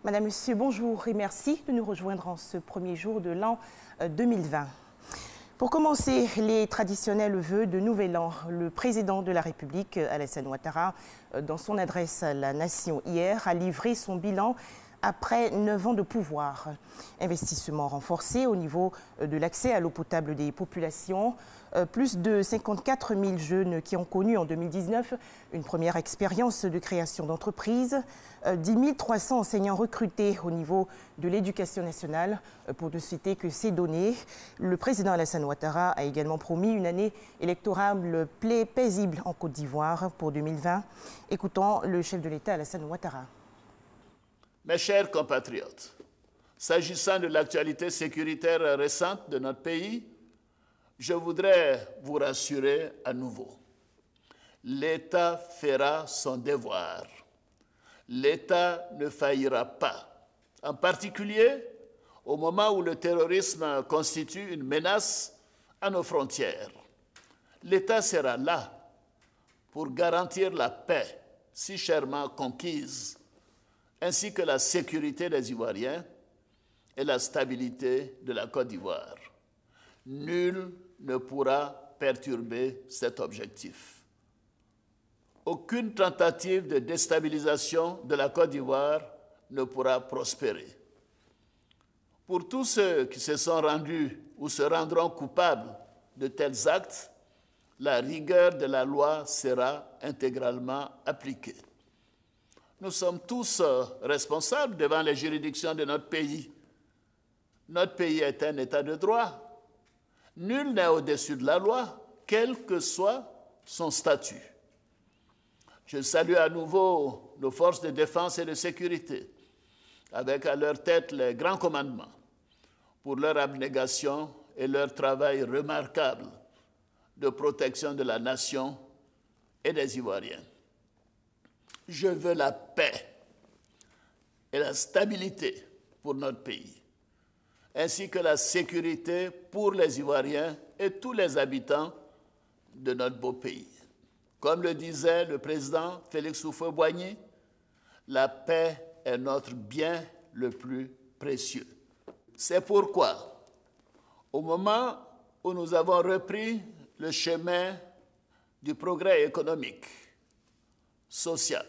Madame, Monsieur, bonjour et merci de nous rejoindre en ce premier jour de l'an 2020. Pour commencer, les traditionnels vœux de Nouvel An, le président de la République, Alassane Ouattara, dans son adresse à la nation hier, a livré son bilan après 9 ans de pouvoir. Investissement renforcé au niveau de l'accès à l'eau potable des populations, plus de 54 000 jeunes qui ont connu en 2019 une première expérience de création d'entreprise, 10 300 enseignants recrutés au niveau de l'éducation nationale, pour ne citer que ces données. Le président Alassane Ouattara a également promis une année électorale paisible en Côte d'Ivoire pour 2020. Écoutons le chef de l'État Alassane Ouattara. Mes chers compatriotes, s'agissant de l'actualité sécuritaire récente de notre pays, je voudrais vous rassurer à nouveau. L'État fera son devoir. L'État ne faillira pas, en particulier au moment où le terrorisme constitue une menace à nos frontières. L'État sera là pour garantir la paix si chèrement conquise, ainsi que la sécurité des Ivoiriens et la stabilité de la Côte d'Ivoire. Nul ne pourra perturber cet objectif. Aucune tentative de déstabilisation de la Côte d'Ivoire ne pourra prospérer. Pour tous ceux qui se sont rendus ou se rendront coupables de tels actes, la rigueur de la loi sera intégralement appliquée. Nous sommes tous responsables devant les juridictions de notre pays. Notre pays est un État de droit. Nul n'est au-dessus de la loi, quel que soit son statut. Je salue à nouveau nos forces de défense et de sécurité, avec à leur tête les grands commandements, pour leur abnégation et leur travail remarquable de protection de la nation et des Ivoiriens. Je veux la paix et la stabilité pour notre pays, ainsi que la sécurité pour les Ivoiriens et tous les habitants de notre beau pays. Comme le disait le président Félix Houphouët-Boigny, la paix est notre bien le plus précieux. C'est pourquoi, au moment où nous avons repris le chemin du progrès économique, social,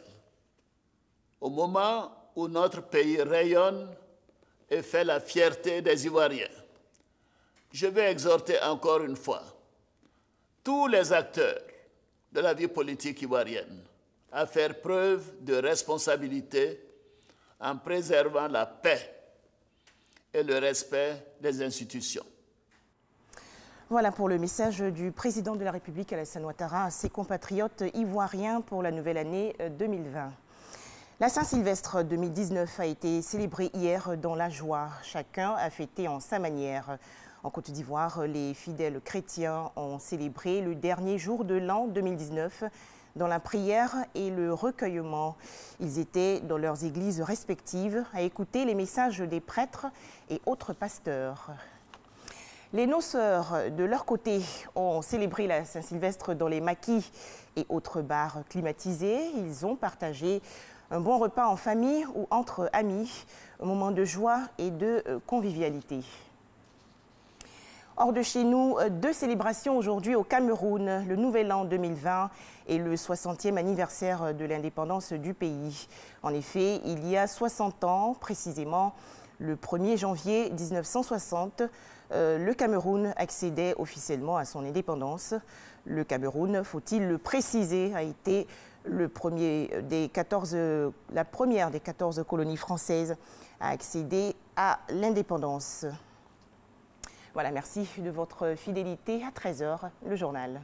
au moment où notre pays rayonne et fait la fierté des Ivoiriens, je vais exhorter encore une fois tous les acteurs de la vie politique ivoirienne à faire preuve de responsabilité en préservant la paix et le respect des institutions. Voilà pour le message du président de la République, Alassane Ouattara, à ses compatriotes ivoiriens pour la nouvelle année 2020. La Saint-Sylvestre 2019 a été célébrée hier dans la joie. Chacun a fêté en sa manière. En Côte d'Ivoire, les fidèles chrétiens ont célébré le dernier jour de l'an 2019 dans la prière et le recueillement. Ils étaient dans leurs églises respectives à écouter les messages des prêtres et autres pasteurs. Les noceurs, de leur côté, ont célébré la Saint-Sylvestre dans les maquis et autres bars climatisés. Ils ont partagé un bon repas en famille ou entre amis, un moment de joie et de convivialité. Hors de chez nous, 2 célébrations aujourd'hui au Cameroun, le Nouvel An 2020 et le 60e anniversaire de l'indépendance du pays. En effet, il y a 60 ans, précisément le 1er janvier 1960, le Cameroun accédait officiellement à son indépendance. Le Cameroun, faut-il le préciser, a été la première des 14 colonies françaises à accéder à l'indépendance. Voilà, merci de votre fidélité. À 13h, le journal.